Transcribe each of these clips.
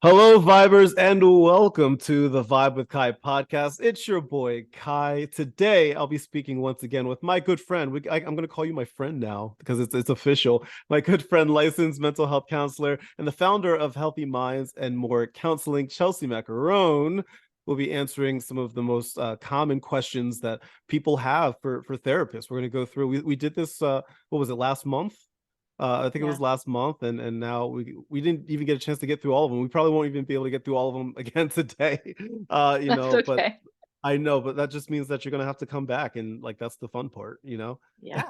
Hello, Vibers, and welcome to the Vibe with Kai podcast. It's your boy, Kai. Today, I'll be speaking once again with my good friend. I'm going to call you my friend now because it's official. My good friend, licensed mental health counselor, and the founder of Healthy Minds and More Counseling, Chelsea Macarone, will be answering some of the most common questions that people have for therapists. We're going to go through. We did this, what was it, last month? I think it Yeah, was last month, and now we didn't even get a chance to get through all of them. We probably won't even be able to get through all of them again today. that's But okay. I know, but that just means that you're gonna have to come back, and like that's the fun part. Yeah. Yeah,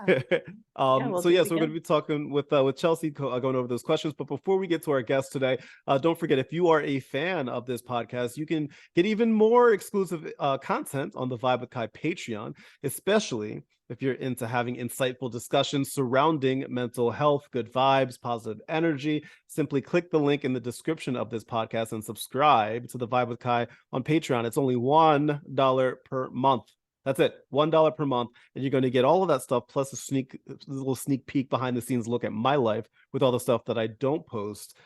we'll So do yeah, it so we're going again. to be talking with Chelsea, going over those questions. But before we get to our guest today, don't forget, if you are a fan of this podcast, you can get even more exclusive content on the Vibe with Kai Patreon, especially if you're into having insightful discussions surrounding mental health, good vibes, positive energy. Simply click the link in the description of this podcast and subscribe to the Vibe with Kai on Patreon. It's only $1 per month. That's it, $1 per month, and you're going to get all of that stuff plus a little sneak peek behind the scenes look at my life with all the stuff that I don't post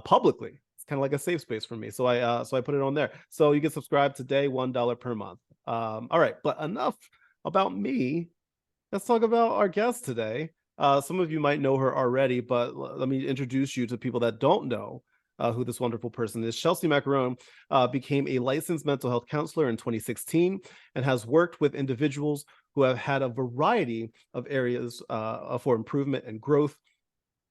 publicly. It's kind of like a safe space for me, so I put it on there. So you can subscribe today, $1 per month. All right, but enough about me. Let's talk about our guest today. Some of you might know her already, but let me introduce you to people that don't know who this wonderful person is. Chelsea Macarone became a licensed mental health counselor in 2016 and has worked with individuals who have had a variety of areas for improvement and growth,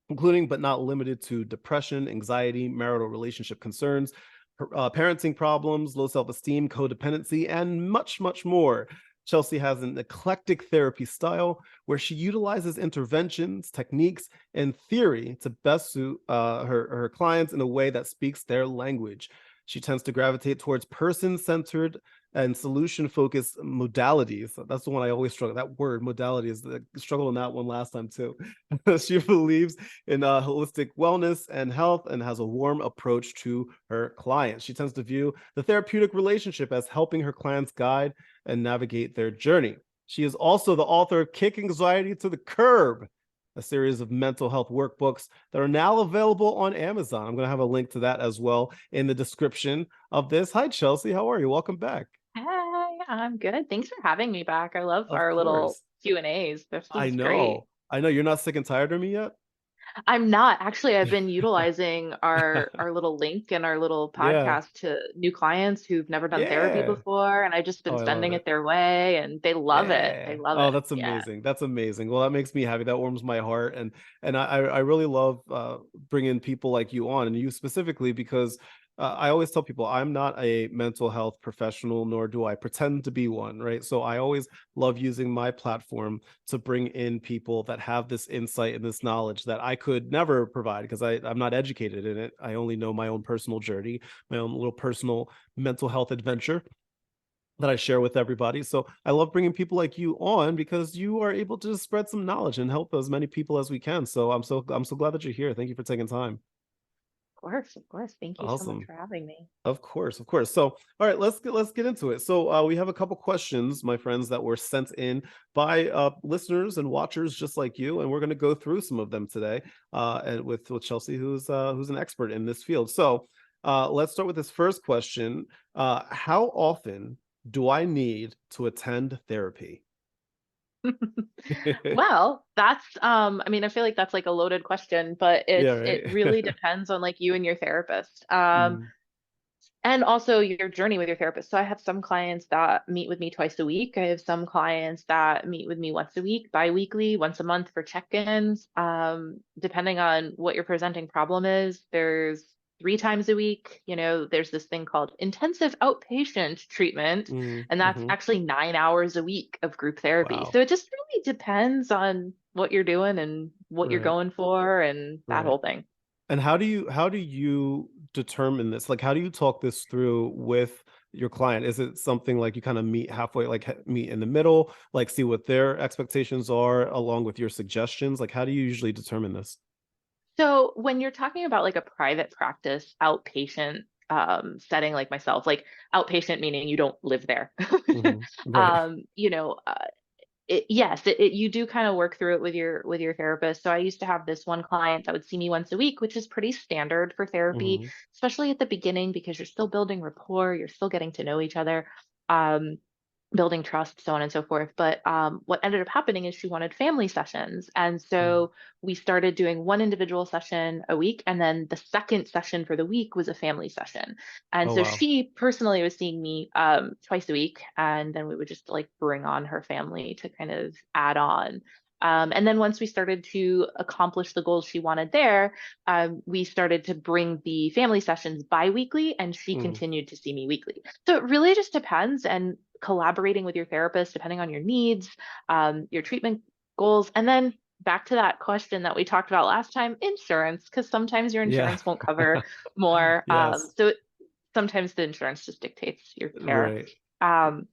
including but not limited to depression, anxiety, marital relationship concerns, parenting problems, low self esteem, codependency, and much, much more. Chelsea has an eclectic therapy style where she utilizes interventions, techniques, and theory to best suit her clients in a way that speaks their language. She tends to gravitate towards person centered and solution focused modalities. That's the one I always struggle. That word modality is the struggle on that one last time too. She believes in holistic wellness and health and has a warm approach to her clients. She tends to view the therapeutic relationship as helping her clients guide and navigate their journey. She is also the author of Kick Anxiety to the Curb, a series of mental health workbooks that are now available on Amazon. I'm going to have a link to that as well in the description of this. Hi, Chelsea. How are you? Welcome back. Hey, I'm good. Thanks for having me back. I love Of our little course. Q&As. This I is great. know. I know you're not sick and tired of me yet. I'm not actually, I've been utilizing our little link and our little Yeah. podcast to new clients who've never done therapy Yeah. before, and I've just Oh, been I love sending it. it their way, and they love it. They Yeah. love Oh, it. that's Yeah. amazing. That's amazing. Well, that makes me happy. That warms my heart, and I really love bringing people like you on, and you specifically because I always tell people I'm not a mental health professional, nor do I pretend to be one, right? So I always love using my platform to bring in people that have this insight and this knowledge that I could never provide because I'm not educated in it. I only know my own personal journey, my own little personal mental health adventure that I share with everybody. So I love bringing people like you on because you are able to spread some knowledge and help as many people as we can. So I'm so glad that you're here. Thank you for taking time. Of course, of course. Thank you so much Awesome. for having me. Of course, of course. So, all right, let's get into it. So, we have a couple questions, my friends, that were sent in by listeners and watchers just like you, and we're going to go through some of them today, and with Chelsea, who's an expert in this field. So, let's start with this first question. How often do I need to attend therapy? Well, that's I mean, I feel like that's like a loaded question, but Yeah, it right. really depends on like you and your therapist. Mm, And also your journey with your therapist. So I have some clients that meet with me twice a week. I have some clients that meet with me once a week, bi-weekly, once a month for check-ins. Depending on what your presenting problem is, there's 3 times a week. There's this thing called intensive outpatient treatment, and that's mhm. actually 9 hours a week of group therapy. Wow. So it just really depends on what you're doing and what you're Right, going for and that right. whole thing. And how do you determine this? Like, how do you talk this through with your client? Is it something like you kind of meet halfway, like meet in the middle, like see what their expectations are along with your suggestions? Like, how do you usually determine this? So when you're talking about like a private practice outpatient setting like myself, like outpatient meaning you don't live there. Hmm. Right. um, you know, uh, You do kind of work through it with your therapist. So I used to have this one client that would see me once a week, which is pretty standard for therapy, Hmm. especially at the beginning because you're still building rapport, you're still getting to know each other. Um, Building trust, so on and so forth. But what ended up happening is she wanted family sessions. And so we started doing one individual session a week. And then the second session for the week was a family session. And Oh so wow. she personally was seeing me twice a week. And then we would just like bring on her family to kind of add on. And then once we started to accomplish the goals she wanted there, we started to bring the family sessions bi-weekly, and she Mm. continued to see me weekly. So it really just depends, and collaborating with your therapist depending on your needs, your treatment goals, and then back to that question that we talked about last time, insurance, because sometimes your Yeah. insurance won't cover more. Yes. Sometimes the insurance just dictates your care. Right. Um,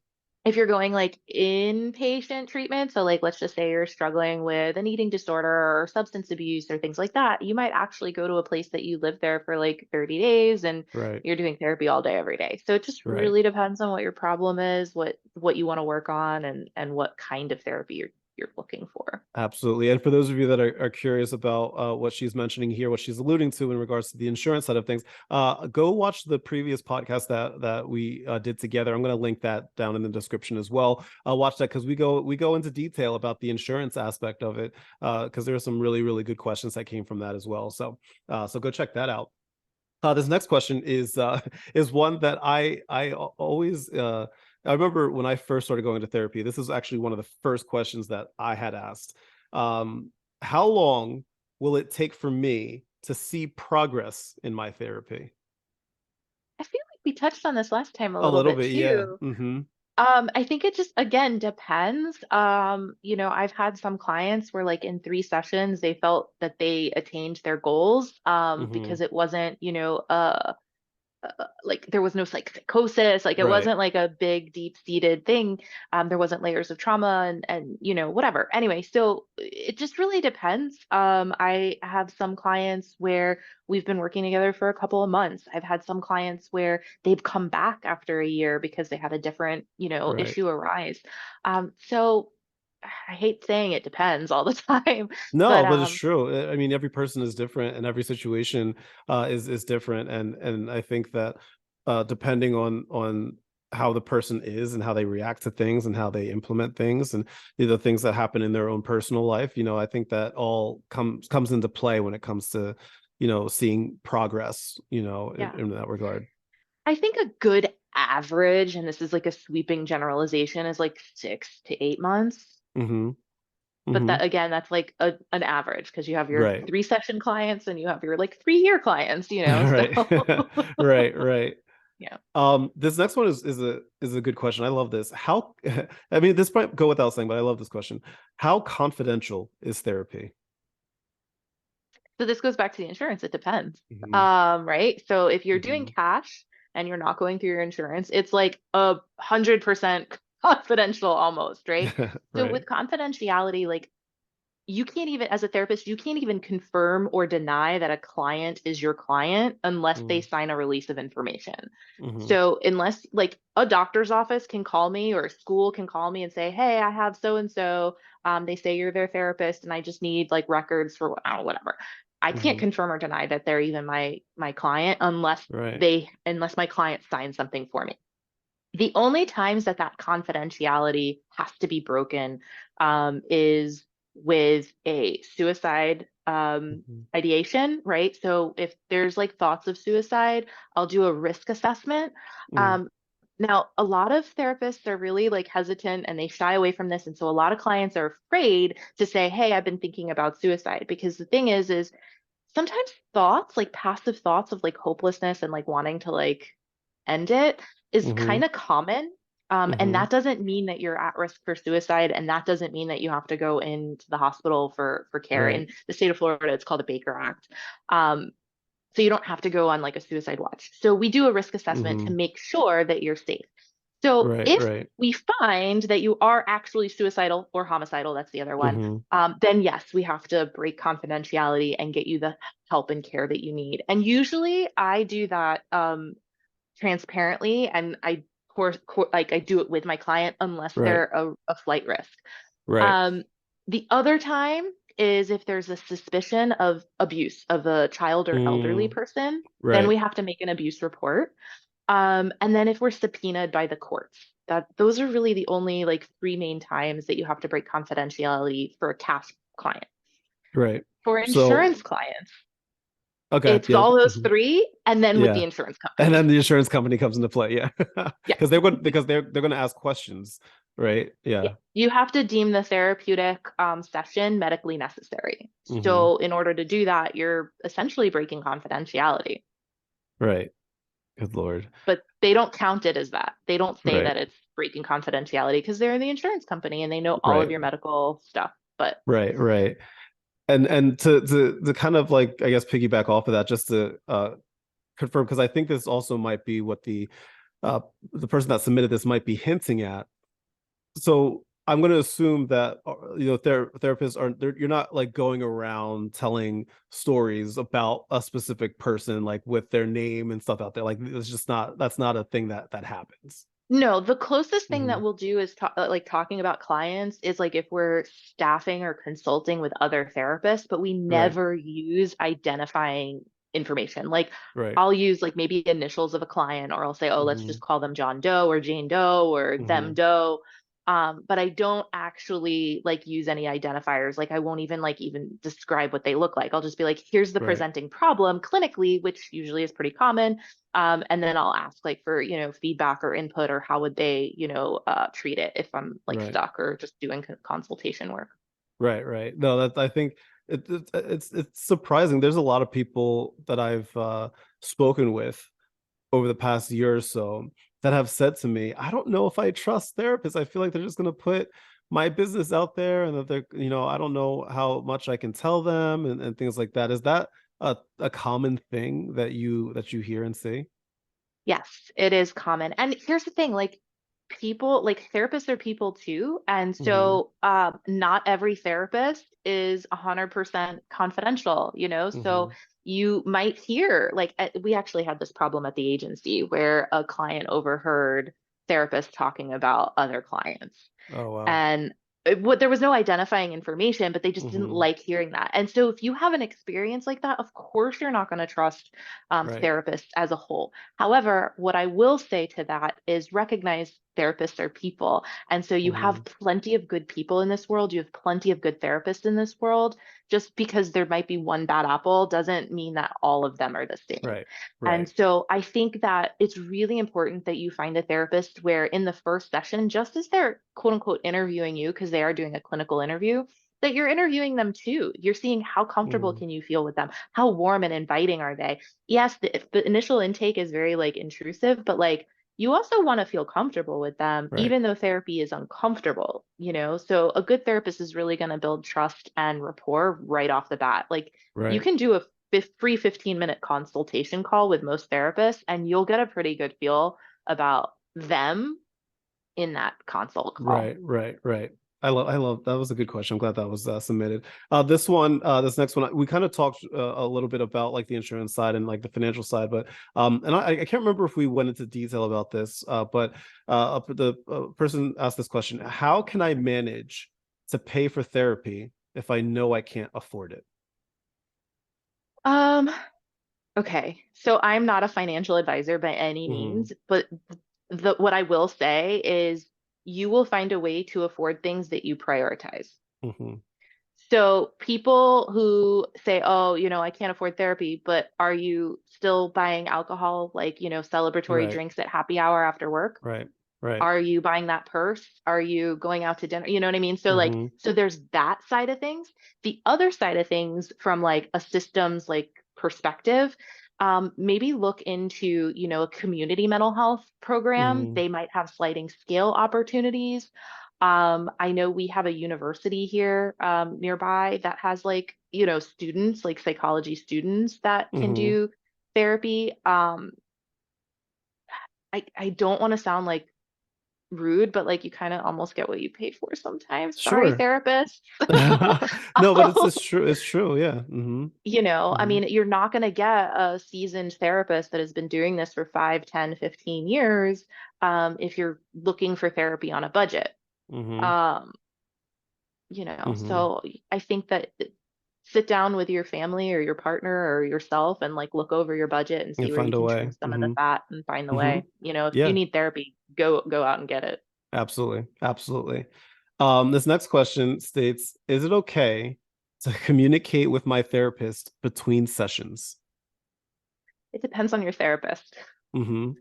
if you're going like inpatient treatment, so like let's just say you're struggling with an eating disorder or substance abuse or things like that, you might actually go to a place that you live there for like 30 days and Right. you're doing therapy all day every day. So it just Right. really depends on what your problem is, what you want to work on, and what kind of therapy you're looking for. Absolutely. And for those of you that are curious about what she's mentioning here, what she's alluding to in regards to the insurance side of things, go watch the previous podcast that we did together. I'm going to link that down in the description as well. Watch that because we go into detail about the insurance aspect of it because there are some really good questions that came from that as well. So go check that out. This next question is is one that always I remember when I first started going to therapy. This is actually one of the first questions that I had asked. Um, how long will it take for me to see progress in my therapy? I feel like we touched on this last time a A little little bit bit, yeah. too. Mm-hmm. I think it just again depends. I've had some clients where like in 3 sessions they felt that they attained their goals Mm-hmm. because it wasn't, like there was no psychosis, like it Right. wasn't like a big deep-seated thing. There wasn't layers of trauma and whatever. Anyway, so it just really depends. I have some clients where we've been working together for a couple of months. I've had some clients where they've come back after a year because they had a different Right. issue arise. So I hate saying it depends all the time, No, but but it's true. I mean, every person is different, and every situation is different, and I think that depending on how the person is and how they react to things and how they implement things and the things that happen in their own personal life, I think that all comes into play when it comes to seeing progress, yeah. in that regard. I think a good average, and this is like a sweeping generalization, is like 6 to 8 months. Hmm. But Hmm. that again, that's like an average because you have your Right. 3 session clients and you have your like 3 year clients, Right. so Right. Right. yeah. This next one is a good question. I love this. How I mean, this might go without saying, but I love this question. How confidential is therapy? So this goes back to the insurance. It depends. Hmm. Right? So if you're doing Hmm. cash and you're not going through your insurance, it's like 100% confidential almost, right? So Right. with confidentiality, like you can't even, as a therapist, you can't even confirm or deny that a client is your client unless they sign a release of information. Mm-hmm. So, unless like a doctor's office can call me or a school can call me and say, hey, I have so and so, they say you're their therapist and I just need like records for I don't know, whatever. I can't Hmm. confirm or deny that they're even my client unless Right. unless my client signs something for me. The only times that that confidentiality has to be broken is with a suicide Hmm. ideation, right? So if there's like thoughts of suicide, I'll do a risk assessment. Mm. Um, Now, a lot of therapists are really like hesitant and they shy away from this. And so a lot of clients are afraid to say, hey, I've been thinking about suicide. Because the thing is sometimes thoughts, like passive thoughts of like hopelessness and like wanting to like end it is Hmm. kind of common. And Hmm. that doesn't mean that you're at risk for suicide, and that doesn't mean that you have to go into the hospital for care. Right. In the state of Florida, it's called the Baker Act. Um, so you don't have to go on like a suicide watch. So we do a risk assessment to Hmm. make sure that you're safe. So Right. if Right. we find that you are actually suicidal or homicidal, that's the other one, Hmm. then yes, we have to break confidentiality and get you the help and care that you need. And usually I do that transparently, and I course like I do it with my client unless Right. they're a flight risk. Right. Um, the other time is if there's a suspicion of abuse of a child or elderly Mm, person, then right. we have to make an abuse report. And then if we're subpoenaed by the courts, that those are really the only like three main times that you have to break confidentiality for a cash client. Right. For So, insurance clients, okay. it's Yeah. all those Mhm. three, and then with the Yeah. insurance And company. then the insurance company comes into play. Yeah. Yeah. Because they're going to ask questions. Right. Yeah. Yeah. You have to deem the therapeutic session medically necessary. Hmm. So, in order to do that, you're essentially breaking confidentiality. Right. Good Lord. But they don't count it as that. They don't say Right. that it's breaking confidentiality because they're the insurance company and they know all of Right. your medical stuff. But Right. Right. And to kind of like, I guess, piggyback off of that, just to confirm, because I think this also might be what uh the person that submitted this might be hinting at. So I'm going to assume that therapists aren't you're not like going around telling stories about a specific person like with their name and stuff out there. Like it's just not that's not a thing that happens. no, the closest thing Hmm. that we'll do is like talking about clients is like if we're staffing or consulting with other therapists, but we Right. never use identifying information. Like Right. I'll use like maybe initials of a client, or I'll say, oh, let's just Hmm. call them John Doe or Jane Doe or them Hmm. Doe. But I don't actually like use any identifiers. Like I won't even like even describe what they look like. I'll just be like, here's the Right. presenting problem clinically, which usually is pretty common. And then I'll ask like for, feedback or input or how would they, treat it if I'm like Right. stuck or just doing consultation work. Right. Right. No, that I think it's surprising. There's a lot of people that I've spoken with over the past year or so that have said to me, I don't know if I trust therapists. I feel like they're just going to put my business out there and that I don't know how much I can tell them and things like that. Is that a common thing that you hear and see? Yes, it is common. And here's the thing, like people, like therapists are people too. And Hmm. so not every therapist is 100% confidential, So Hmm. you might hear, like we actually had this problem at the agency where a client overheard therapists talking about other clients. Oh, wow. And there was no identifying information, but they just didn't Hmm. like hearing that. And so, if you have an experience like that, of course, you're not going to trust Right. therapists as a whole. However, what I will say to that is recognize therapists are people. And so, you have Hmm. plenty of good people in this world, you have plenty of good therapists in this world. Just because there might be one bad apple doesn't mean that all of them are the same. Right. And Right. so I think that it's really important that you find a therapist where in the first session, just as they're quote unquote interviewing you, because they are doing a clinical interview, that you're interviewing them too. You're seeing how comfortable Mm. can you feel with them? How warm and inviting are they? Yes, the initial intake is very like intrusive, but like you also want to feel comfortable with them, Right. even though therapy is uncomfortable. So a good therapist is really going to build trust and rapport right off the bat. Like you Right. can do a free 15-minute consultation call with most therapists, and you'll get a pretty good feel about them in that consult call. Right, right, right. I love that was a good question. I'm glad that was submitted. This next one, we kind of talked a little bit about like the insurance side and like the financial side, but and I can't remember if we went into detail about this, but the person asked this question: how can I manage to pay for therapy if I know I can't afford it? Um, okay. So I'm not a financial advisor by any Hmm. means, but what I will say is you will find a way to afford things that you prioritize. Hmm. So people who say, "Oh, I can't afford therapy," but are you still buying alcohol, like, celebratory Right, drinks at happy hour after work? right, right. Are you buying that purse? Are you going out to dinner? You know what I mean? So like, Hmm. so there's that side of things. The other side of things from like a systems like perspective, maybe look into, a community mental health program. Hmm. They might have sliding scale opportunities. I know we have a university here nearby that has like, students, like psychology students that can Hmm. do therapy. I don't want to sound like rude, but like you kind of almost get what you pay for sometimes. Sorry, Sure. therapists. No, but Um, it's true. It's true. Yeah. Hmm. I Hmm. mean, you're not going to get a seasoned therapist that has been doing this for 5, 10, 15 years if you're looking for therapy on a budget. Hmm. Um, Mm-hmm. So I think that sit down with your family or your partner or yourself and like look over your budget and And see where you find a can way. trim some of the Mm-hmm. fat and find the Mm-hmm. way. If you Yeah, need therapy, go out and get it. absolutely. Absolutely. This next question states, is it okay to communicate with my therapist between sessions? It depends on your therapist. Mm-hmm.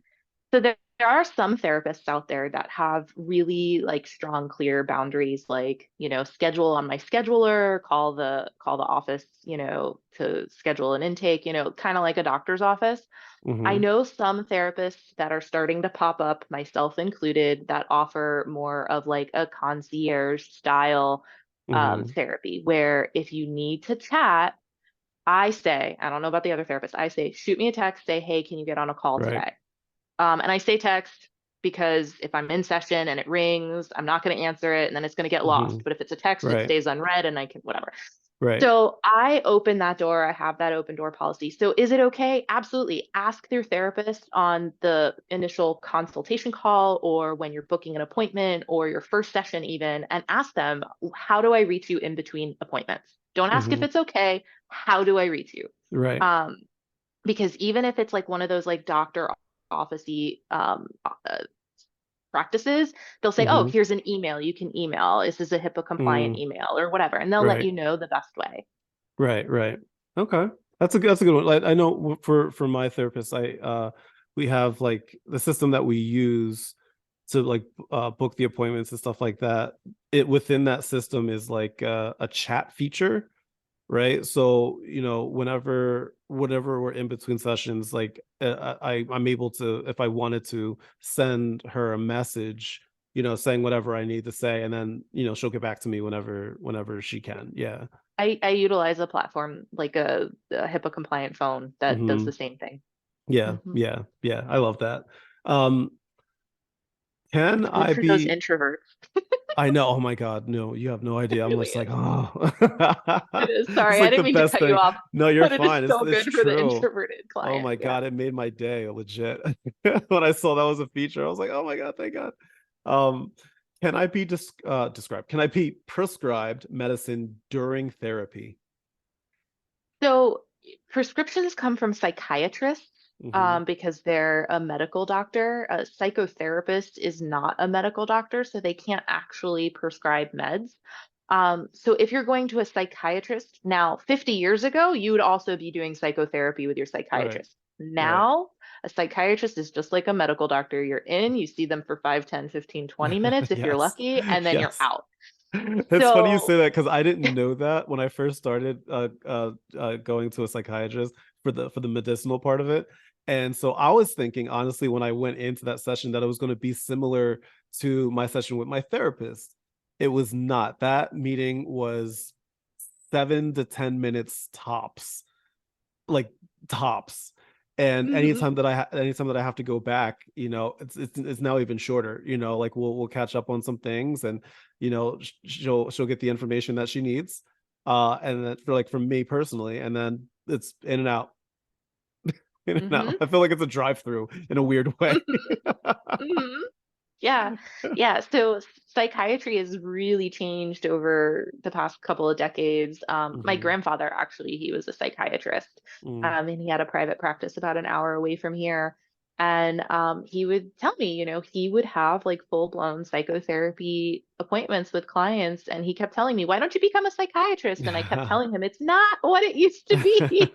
So there are some therapists out there that have really like strong, clear boundaries, like, schedule on my scheduler, call the office, to schedule an intake, kind of like a doctor's office. I Mm-hmm. know some therapists that are starting to pop up, myself included, that offer more of like a concierge style Mm-hmm. therapy, where if you need to chat, I don't know about the other therapists, I say, shoot me a text, say, hey, can you get on a call Right. today? And I say text because if I'm in session and it rings, I'm not going to answer it and then it's going to get Mm-hmm. lost. But if it's a text, it Right. stays unread and I can, whatever. Right. So I open that door. I have that open door policy. So is it okay? Absolutely. Ask your therapist on the initial consultation call or when you're booking an appointment or your first session, even, and ask them, how do I reach you in between appointments? Don't ask if Mm-hmm. it's okay. How do I reach you? Right. Um, because even if it's like one of those like doctor officey practices, they'll say, oh, Mm-hmm. here's an email you can email. This is a HIPAA compliant Mm. email or whatever, and they'll let Right. you know the best way. Right, right. Okay. That's a good one. Like I know for my therapist, we have like the system that we use to like book the appointments and stuff like that. It within that system is like a chat feature, right? So, whenever we're in between sessions, like I'm able to, if I wanted to, send her a message, saying whatever I need to say, and then, she'll get back to me whenever she can. Yeah. I utilize a platform like a HIPAA compliant phone that does Hmm. the same thing. Yeah, Hmm. yeah, yeah. I love that. Um, can It's good I for those be? introverts. I know. Oh my God, no, you have no It idea. I'm really just like, is. oh, It is. it's Sorry, I like didn't the mean to best cut you thing. off, No, you're but it is fine. It's so it's good for the true. introverted Oh client. my Yeah. God, it made my day legit. When I saw that was a feature, I was like, oh my God, thank God. Um, can I be described? Can I be prescribed medicine during therapy? So prescriptions come from psychiatrists Hmm. because they're a medical doctor. A psychotherapist is not a medical doctor, so they can't actually prescribe meds. So if you're going to a psychiatrist now, 50 years ago, you would also be doing psychotherapy with your Right, psychiatrist. right. Now, a psychiatrist is just like a medical doctor. You're in, you see them for 5, 10, 15, 20 minutes if you're Yes, lucky, and then you're yes. out. It's funny you So, say that because I didn't know that when I first started going to a psychiatrist for the medicinal part of it. And so I was thinking, honestly, when I went into that session, that it was going to be similar to my session with my therapist. It was not. That meeting was 7 to 10 minutes tops, like tops. And mhm, anytime that I have to go back, it's now even shorter. Like we'll catch up on some things, and she'll get the information that she needs, and then for me personally, and then it's in and out, in and out. mhm, I feel like it's a drive through in a weird way. mhm. Yeah, yeah. So psychiatry has really changed over the past couple of decades. My Hmm. grandfather, actually, he was a psychiatrist, Mm. and he had a private practice about an hour away from here. And he would tell me, he would have like full-blown psychotherapy appointments with clients, and he kept telling me, "Why don't you become a psychiatrist?" And I kept telling him, "It's not what it used to be.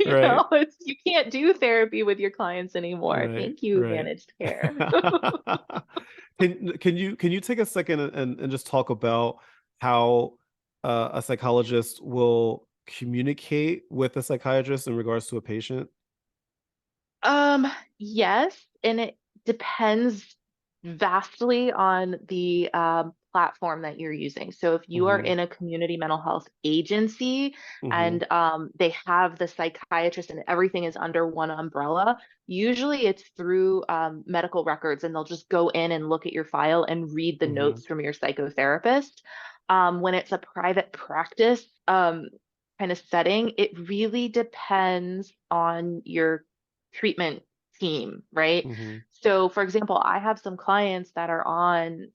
Right, You can't do therapy with your clients anymore. right, Thank you, right. managed care." Can you take a second and just talk about how a psychologist will communicate with a psychiatrist in regards to a patient? Yes, and it depends vastly on the platform that you're using. So if you are Hmm. in a community mental health agency Hmm. and they have the psychiatrist and everything is under one umbrella, usually it's through medical records and they'll just go in and look at your file and read the Hmm. notes from your psychotherapist. When it's a private practice kind of setting, it really depends on your treatment team, right? Hmm. So, for example, I have some clients that are on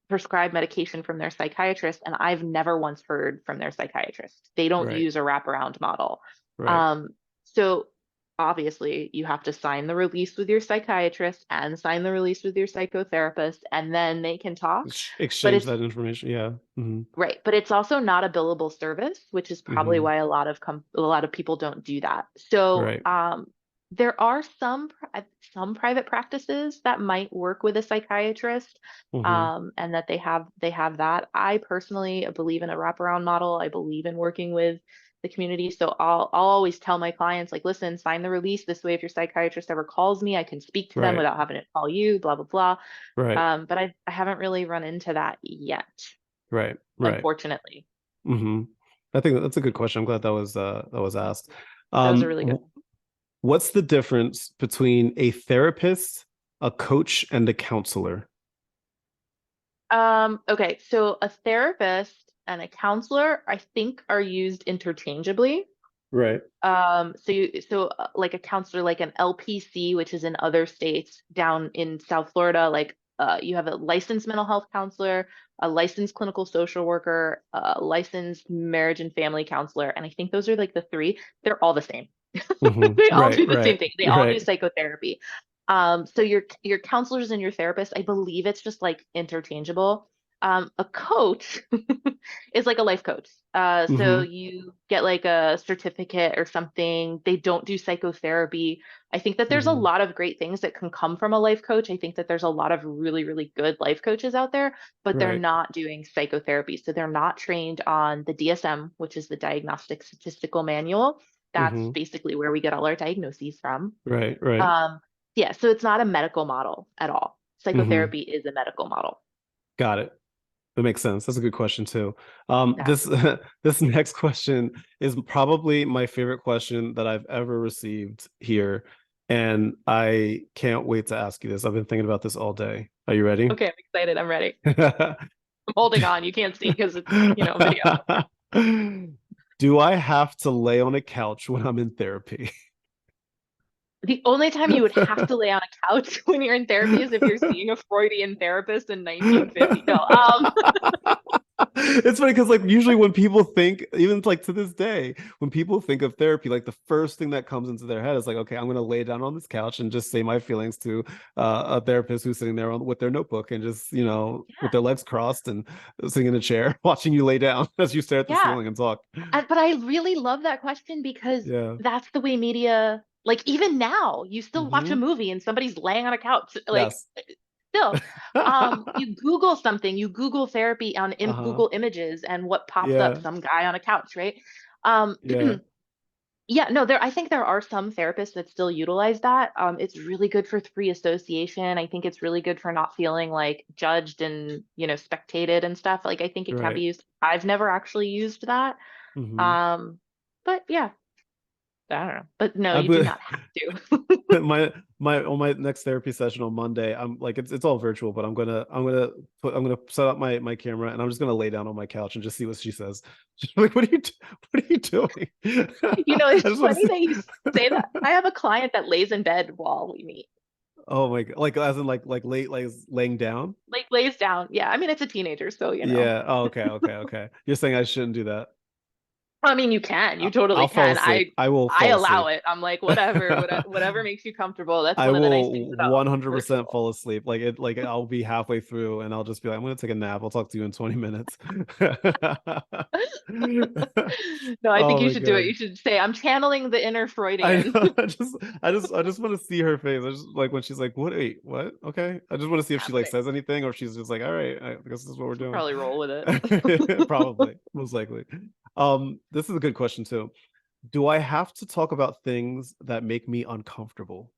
prescribe medication from their psychiatrist, and I've never once heard from their psychiatrist. They don't Right. use a wraparound model. Right. Um, so obviously you have to sign the release with your psychiatrist and sign the release with your psychotherapist, and then they can talk. But Exchange it's that information. Yeah. right, but it's also not a billable service, which is probably Hmm. why a lot of people don't do that. So Right. there are some private practices that might work with a psychiatrist, Hmm. and that they have that. I personally believe in a wraparound model. I believe in working with the community. So I'll always tell my clients, like, listen, sign the release. This way, if your psychiatrist ever calls me, I can speak to them Right. without having to call you, blah, blah, blah. Right. But I haven't really run into that yet, Right. Right. unfortunately. Hmm. I think that's a good question. I'm glad that was Mhm. asked. That was a Um, really good what's the difference between a therapist, a coach, and a counselor? Okay, so a therapist and a counselor, I think, are used interchangeably. Right. Like a counselor, like an LPC, which is in other states, down in South Florida, like you have a licensed mental health counselor, a licensed clinical social worker, a licensed marriage and family counselor, and I think those are like the three. They're all the same. They all Right. do the Right. same thing. They all do Right. psychotherapy. So your counselors and your therapist, I believe it's just like interchangeable. A coach is like a life coach. So Hmm. you get like a certificate or something. They don't do psychotherapy. I think that there's a Hmm. lot of great things that can come from a life coach. I think that there's a lot of really, really good life coaches out there, but they're Right. not doing psychotherapy. So they're not trained on the DSM, which is the Diagnostic Statistical Manual. That's Hmm. basically where we get all our diagnoses from. Right. Right. Um, yeah, so it's not a medical model at all. Hmm. Psychotherapy is a medical model. Got it. That makes sense. That's a good question too. Yeah. This this next question is probably my favorite question that I've ever received here, and I can't wait to ask you this. I've been thinking about this all day. Are you ready? Okay, I'm excited. I'm ready. I'm holding on. You can't see because it's, video. Do I have to lay on a couch when I'm in therapy? The only time you would have to lay on a couch when you're in therapy is if you're seeing a Freudian therapist in 1950. No, It's funny because like usually when people think, even like to this day, when people think of therapy, like the first thing that comes into their head is like, okay, I'm gonna lay down on this couch and just say my feelings to a therapist who's sitting there with their notebook and just with yeah, their legs crossed and sitting in a chair watching you lay down as you stare at the yeah. ceiling and talk. But I really love that question because Yeah. that's the way media, like even now, you still watch a Hmm. movie and somebody's laying on a couch, like Yes. still. You Google something, you Google therapy on Uh-huh. Google Images, and what pops up? Yeah. Some guy on a couch, right? Um, Yeah. yeah, no, I think there are some therapists that still utilize that. It's really good for free association. I think it's really good for not feeling like judged and, spectated and stuff. Like I think it can be Right. used. I've never actually used that. Hmm. But yeah, I don't know. But no, I you do would. not have to. My on my next therapy session on Monday, I'm like it's all virtual, but I'm gonna set up my camera and I'm just gonna lay down on my couch and just see what she says. She's like, what are you doing? I It's just want to funny see. that you say that. I have a client that lays in bed while we meet. Oh my God, like as in like late like laying down. Like lays down. Yeah, I mean it's a teenager, so Yeah. Oh, okay. You're saying I shouldn't do that. I mean, you can. You totally I'll fall can. asleep. I will I fall allow asleep. it. I'm like, whatever, whatever makes you comfortable. That's I one of the nice things will about 100% virtual. fall asleep. Like I'll be halfway through and I'll just be like, I'm gonna take a nap. I'll talk to you in 20 minutes. No, I think Oh you my should do it. God. You should say, I'm channeling the inner I Freudian. know. I just want to see her face. I just like when she's like, what, wait, what? Okay. I just want to see if she like Happening. says anything or if she's just like, all right, I guess this is what we're She'll doing. probably roll with it. Probably, most likely. This is a good question too. Do I have to talk about things that make me uncomfortable?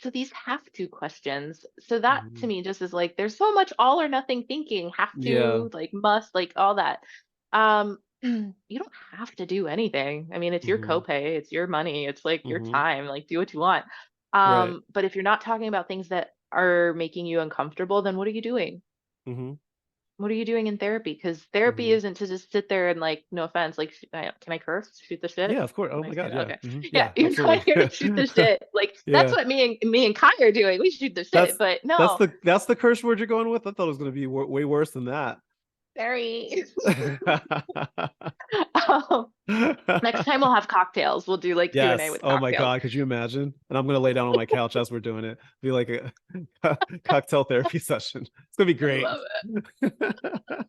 So these have to questions. So that to Mhm. me just is like there's so much all or nothing thinking, have Yeah. to, like must, like all that. You don't have to do anything. I mean, it's your Hmm. copay, it's your money, it's like your Hmm. time, like do what you want. Right. But if you're not talking about things that are making you uncomfortable, then what are you doing? Hmm. what are you doing in therapy? Because therapy Hmm. isn't to just sit there and like, no offense, like, can I curse? Shoot the shit? Yeah, of course. Oh Am I my saying God. that? Yeah. Okay. Hmm. Yeah, Yeah, you're not absolutely. here to shoot the shit. Like that's Yeah. what me and Kai are doing. We shoot the That's shit, but that's no, the curse word you're going with. I thought it was going to be way worse than that. very. um, next time we'll have cocktails. We'll do like Q&A Yes. with Oh my cocktails. God. Could you imagine? And I'm gonna lay down on my couch as we're doing it. Be like a cocktail therapy session. It's gonna be I great. love it.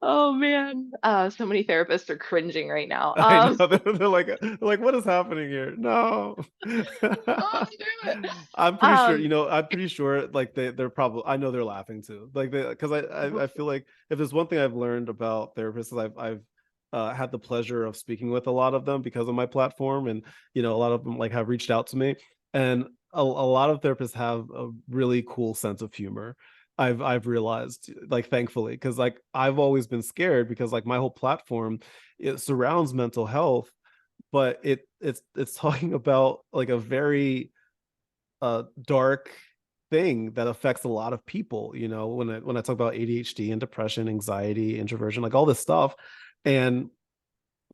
Oh man. So many therapists are cringing right now. I know they're like, what is happening here? No. Oh, damn it. I'm pretty sure, Um, I'm pretty sure like they're probably I know they're laughing too. Like because I feel like if there's one thing I've learned about therapists is I've had the pleasure of speaking with a lot of them because of my platform, and a lot of them like have reached out to me, and a lot of therapists have a really cool sense of humor. I've realized, like, thankfully, because like I've always been scared because like my whole platform, it surrounds mental health, but it's talking about like a very dark thing that affects a lot of people, when I talk about ADHD and depression, anxiety, introversion, like all this stuff. And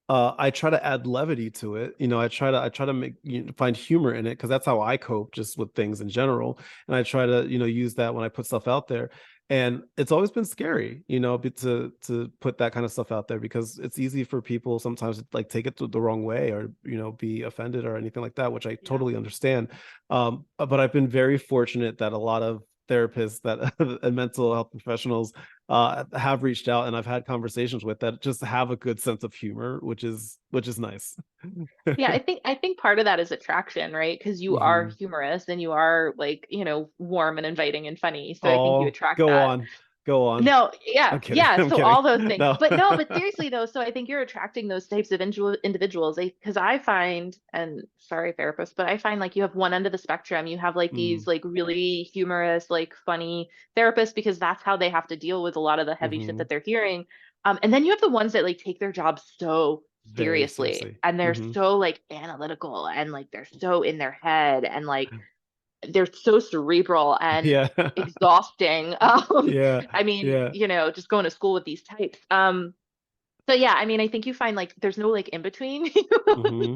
I try to add levity to it. I try to make find humor in it because that's how I cope just with things in general. And I try to use that when I put stuff out there. And it's always been scary, to put that kind of stuff out there because it's easy for people sometimes to like take it the wrong way or be offended or anything like that, which I yeah. totally understand. But I've been very fortunate that a lot of therapists that and mental health professionals have reached out, and I've had conversations with that just have a good sense of humor, which is nice. Yeah, I think part of that is attraction, right? Because you are Hmm. humorous and you are like, warm and inviting and funny. So I think you Oh, attract that. go on. No, yeah, I'm kidding. yeah. I'm So kidding. all those things, No. but seriously though, so I think you're attracting those types of individuals. Because I find, and sorry, therapist, but I find like you have one end of the spectrum. You have like Mm, these like really humorous, like funny therapists because that's how they have to deal with a lot of the heavy shit hmm. that they're hearing. And then you have the ones that like take their job so Very seriously seriously. and they're Hmm. so like analytical and like they're so in their head and like they're so cerebral and Yeah. exhausting. Yeah. I mean, Yeah. just going to school with these types. So yeah, I mean, I think you find like there's no like in between. Hmm.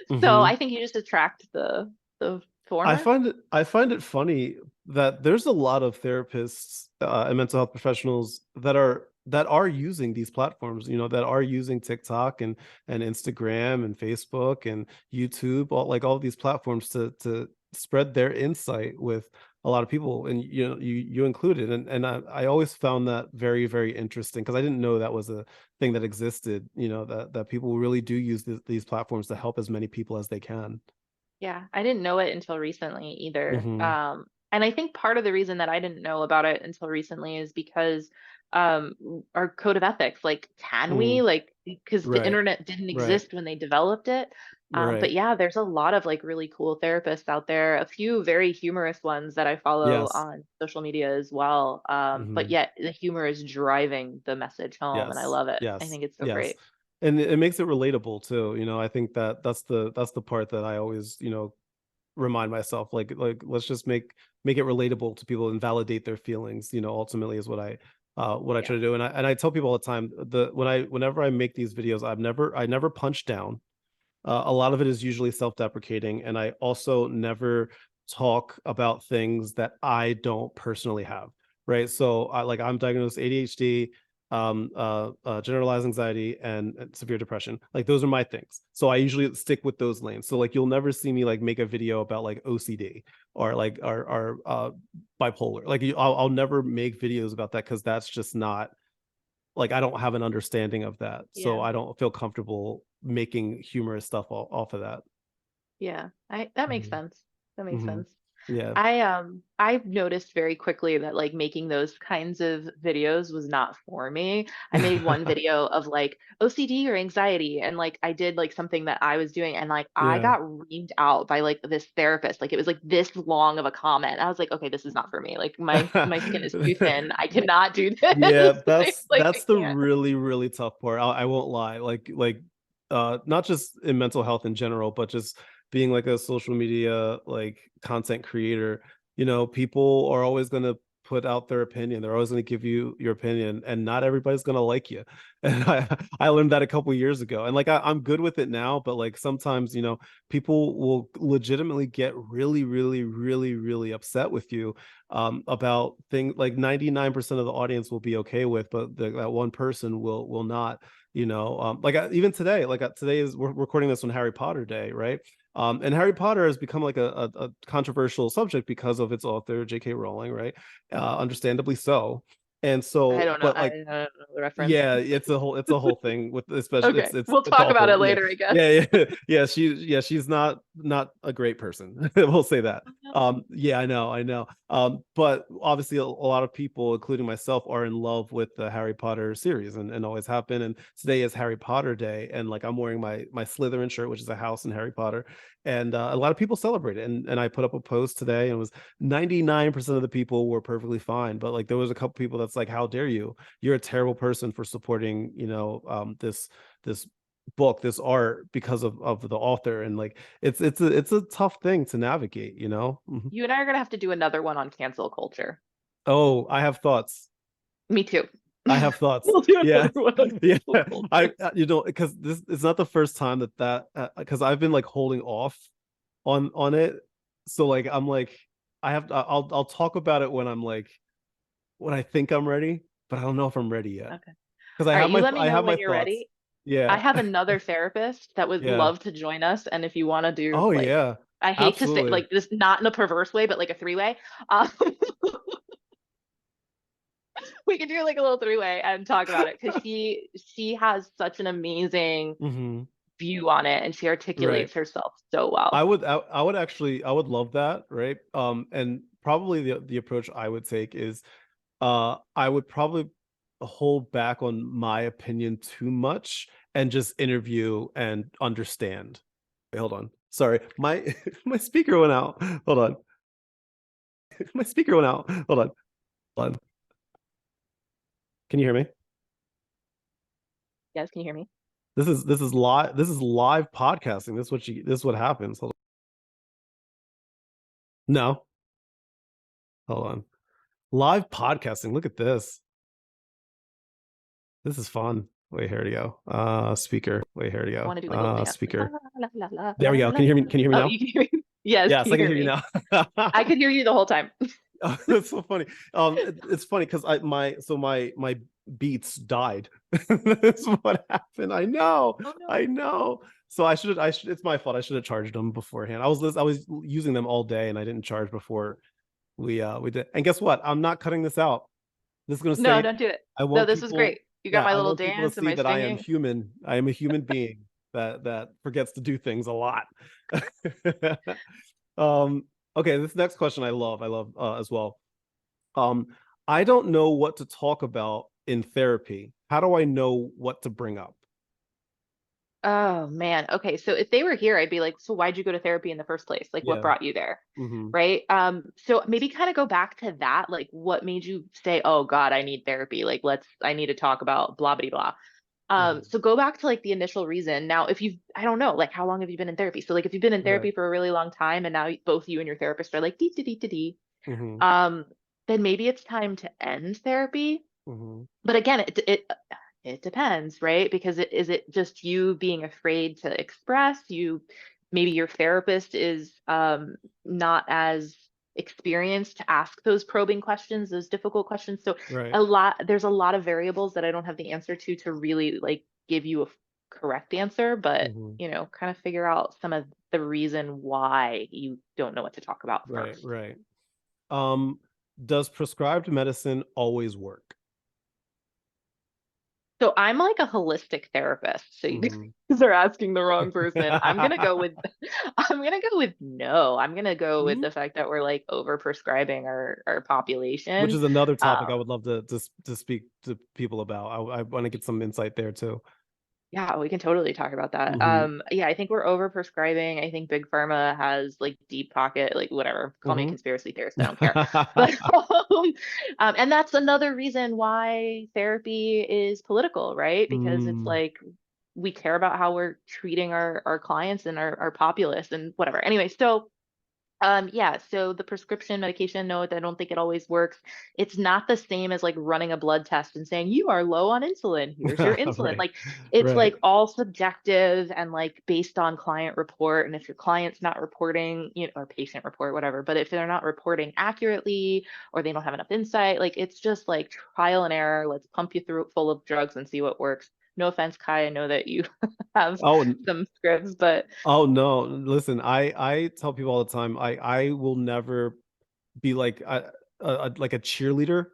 So Hmm. I think you just attract the I former. find it I find it funny that there's a lot of therapists and mental health professionals that are using these platforms, that are using TikTok and Instagram and Facebook and YouTube, all these platforms to spread their insight with a lot of people, and you included, and I always found that very, very interesting because I didn't know that was a thing that existed, that people really do use these platforms to help as many people as they can. Yeah, I didn't know it until recently either. Hmm. And I think part of the reason that I didn't know about it until recently is because our code of ethics, like, can we? Mm. Like, because the Right. internet didn't Right. exist when they developed it. But Right. yeah, there's a lot of like really cool therapists out there, a few very humorous ones that I follow Yes. on social media as well. But Hmm. yet the humor is driving the message home, and I Yes. love it. I Yes. think it's so Yes. great. And it makes it relatable too. I think that that's the part that I always, remind myself, like let's just make it relatable to people and validate their feelings, ultimately is what I Yeah. try to do. And I tell people all the time, whenever I make these videos, I never punch down. A lot of it is usually self-deprecating, and I also never talk about things that I don't personally have, right? So I'm diagnosed ADHD, generalized anxiety, and severe depression. Like those are my things. So I usually stick with those lanes. So like you'll never see me like make a video about like OCD or like or bipolar. Like I'll never make videos about that because that's just not like I don't have an understanding of that, so Yeah. I don't feel comfortable making humorous stuff off of that. Yeah. That makes Mhm. sense. That makes Mhm. sense. Yeah. I've noticed very quickly that like making those kinds of videos was not for me. I made one video of like OCD or anxiety and like I did like something that I was doing and like I Yeah. got reamed out by like this therapist. Like it was like this long of a comment. I was like, okay, this is not for me. Like my skin is too thin. I cannot do Yeah, this. Like I that's the can't. really, really tough part. I won't lie. Not just in mental health in general, but just being like a social media like content creator, people are always gonna put out their opinion. They're always going to give you your opinion, and not everybody's going to like you. And I learned that a couple years ago, and like I'm good with it now. But like sometimes, people will legitimately get really, really, really, really upset with you about things like 99% of the audience will be okay with, but that one person will not. Even today, today is we're recording this on Harry Potter Day, right? And Harry Potter has become like a controversial subject because of its author, J.K. Rowling, right? Understandably so. And I so, don't know. but I like, don't know the reference. yeah, it's a whole thing with, especially Okay, it's we'll it's talk about awful. it Yeah. later, I guess. Yeah, yeah, she's not a great person. We'll say that. Yeah, I know. But obviously a lot of people, including myself, are in love with the Harry Potter series, and always have been. And today is Harry Potter Day, and like I'm wearing my Slytherin shirt, which is a house in Harry Potter, and a lot of people celebrate it. And I put up a post today, and it was 99% of the people were perfectly fine, but like there was a couple people that's like, how dare you? You're a terrible person for supporting, this book, this art, because of the author. And like it's a tough thing to navigate. Mhm. You and I are gonna have to do another one on cancel culture. Oh, I have thoughts. Me too. I have thoughts. We'll do Yeah. another one on Yeah. cancel culture. Because this it's not the first time that because I've been like holding off on it. So like I'm like, I'll talk about it when I'm like, when I think I'm ready, but I don't know if I'm ready yet. Okay. Because I All right, have you my let me I know have my when you're thoughts. ready. I Yeah. have another therapist that would Yeah. love to join us, and if you want to do Oh like, yeah. I hate to say Absolutely. like this, not in a perverse way, but like a three-way. Um, we could do like a little three-way and talk about it because she has such an amazing Hmm. view on it, and she Right. articulates herself so I well. would I would actually I would love that, right? And probably the approach I would take is I would probably hold back on my opinion too much and just interview and understand. Wait, hold on. Sorry. My my speaker went out. Hold on. My speaker went out. Hold on. Hold on. Can you hear me? Yes, can you hear me? This is live podcasting. This is what happens. Hold on. No. Hold on. Live podcasting. Look at this. This is fun. Wait, here we go. Speaker. Wait, here we I go. want to do like a little dance. La, Speaker. la, la, la, There la, we go. la, Can you hear me? la. Can you hear me Oh, now? you can hear me? Yes, Yes, can I you can hear hear you me? now. I could hear you the whole time. Oh, it's so funny. It's funny because my beats died. That's what happened. I know. Oh no. I know. So I should. It's my fault. I should have charged them beforehand. I was using them all day, and I didn't charge before we did. And guess what? I'm not cutting this out. This is gonna No, stay. don't do it. I No, want this was people. great. You got Yeah, my I little want people to dance and see my that I am singing. human. I am a human being that forgets to do things a lot. um. Okay. This next question I love. I love as well. Um, I don't know what to talk about in therapy. How do I know what to bring up? Oh man. Okay. So if they were here, I'd be like, so why'd you go to therapy in the first place? Like what Yeah. brought you there? Hmm. Right. So maybe kind of go back to that. Like what made you say, oh God, I need therapy? Like I need to talk about blah blah blah. Hmm. So go back to like the initial reason. Now, if you've, I don't know, like how long have you been in therapy? So like if you've been in Right. therapy for a really long time and now both you and your therapist are like dee dee dee dee dee, Hmm. um, then maybe it's time to end therapy. Hmm. But again, it depends, right? Because is it just you being afraid to express? Maybe your therapist is not as experienced to ask those probing questions, those difficult questions. So Right. there's a lot of variables that I don't have the answer to really like give you a correct answer, but Hmm. kind of figure out some of the reason why you don't know what to talk about Right. first. Right. Um, does prescribed medicine always work? So I'm like a holistic therapist. So you Hmm. guys are asking the wrong person. I'm gonna go with no. I'm gonna go with Mhm. the fact that we're like over prescribing our Which population. is another topic I Um, would love to speak to people about. I want to get some insight there too. yeah, we can totally talk about that. Hmm. Yeah, I think we're over prescribing. I think Big Pharma has like deep pocket, like whatever. Call me a Hmm. conspiracy theorist. I don't care. But and that's another reason why therapy is political, right? Because it's Mm, like we care about how we're treating our clients and our populace and whatever. Anyway, so Yeah, so the prescription medication, no, I don't think it always works. It's not the same as like running a blood test and saying you are low on insulin. Here's your insulin. Right. Like it's Right. like all subjective and like based on client report. And if your client's not reporting, or patient report, whatever, but if they're not reporting accurately or they don't have enough insight, like it's just like trial and error. Let's pump you through full of drugs and see what works. No offense, Kai, I know that you have Oh, some scripts, but oh no. Listen, I tell people all the time, I will never be like like a cheerleader,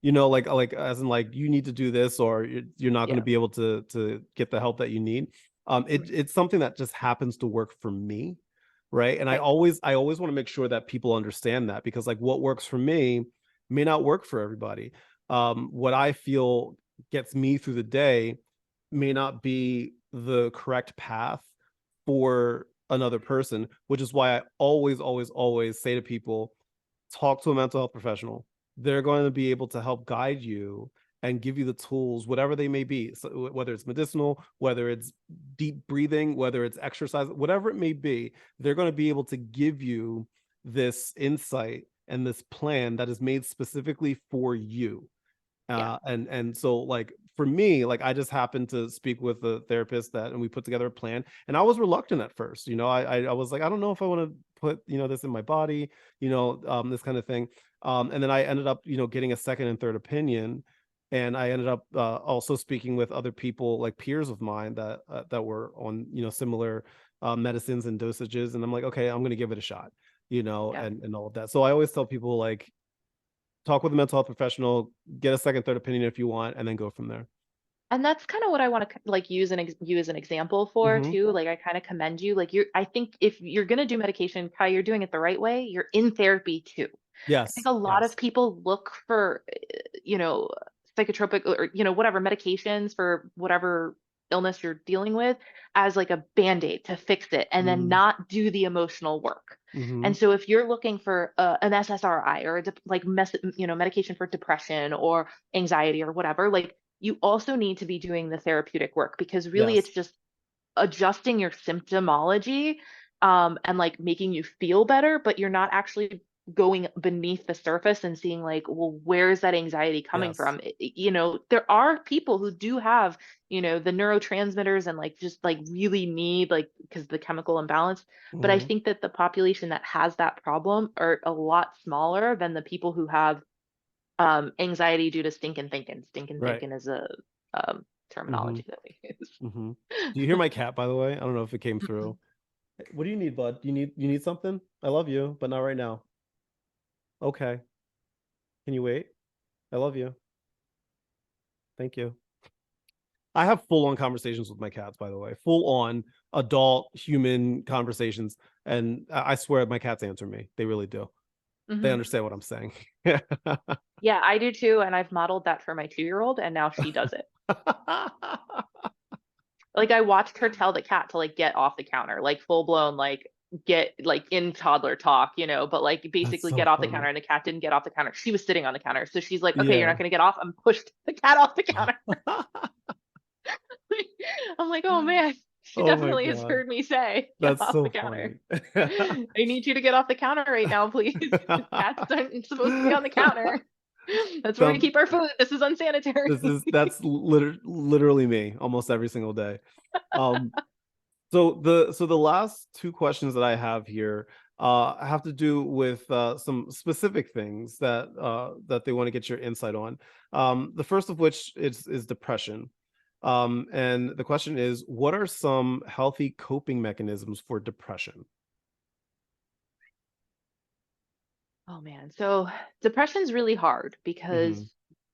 like as in like you need to do this or you're not going to yeah, be able to get the help that you need. mhm, It's something that just happens to work for me, right? And right, I always want to make sure that people understand that because like what works for me may not work for everybody. What I feel gets me through the day may not be the correct path for another person, which is why I always say to people, talk to a mental health professional. They're going to be able to help guide you and give you the tools, whatever they may be. So whether it's medicinal, whether it's deep breathing, whether it's exercise, whatever it may be, they're going to be able to give you this insight and this plan that is made specifically for you. yeah. And so like for me, like I just happened to speak with a therapist that and we put together a plan. And I was reluctant at first. I was like, I don't know if I want to put, this in my body, this kind of thing. And then I ended up, getting a second and third opinion. And I ended up also speaking with other people, like peers of mine that were on, similar medicines and dosages. And I'm like, okay, I'm gonna give it a shot, Yeah. and all of that. So I always tell people like talk with a mental health professional, get a second, third opinion if you want, and then go from there. And that's kind of what I want to like use you as an example for Mhm. too. Like I kind of commend you. Like I think if you're going to do medication, Kai, you're doing it the right way. You're in therapy too. I think Yes, a lot of yes. people look for, you know, psychotropic or, whatever medications for whatever illness you're dealing with as like a band-aid to fix it and then Mm, not do the emotional work. And mhm. so if you're looking for an SSRI or like medication for depression or anxiety or whatever, like you also need to be doing the therapeutic work because really it's Yes. just adjusting your symptomology and like making you feel better, but you're not actually going beneath the surface and seeing like, well, where is that anxiety coming Yes. from? There are people who do have, the neurotransmitters and like just like really need like because the chemical imbalance. But I Mhm. think that the population that has that problem are a lot smaller than the people who have anxiety due to stinking thinking. Stinking Right. thinking is a Mhm. terminology that we Mhm. Do you hear my cat, by the way? I don't know if it came use. through. What do you need, bud? You need something? I love you, but not right now. Okay. Can you wait? I love you. Thank you. I have full on conversations with my cats, by the way. Full on adult human conversations. And I swear my cats answer me. They really do. They Mhm. understand what I'm saying. Yeah, I do too, and I've modeled that for my 2-year-old, and now she does it. Like I watched her tell the cat to like get off the counter, like full blown, like get like in toddler talk, but like That's basically so get off the funny. counter, and the cat didn't get off the counter. She was sitting on the counter, so she's like, "Okay, you're Yeah. not gonna get off." I'm pushed the cat off the counter. I'm like, "Oh man, she Oh my definitely has god. heard me say get That's off so the counter. funny. I need you to get off the counter right now, please. Cats aren't supposed to be on the counter. That's where we Some keep our food. This is unsanitary." that's literally me almost every single day. Um so the last two questions that I have here have to do with some specific things that they want to get your insight on. The first of which is depression. And the question is, what are some healthy coping mechanisms for depression? Oh man. So depression's really hard because Hmm.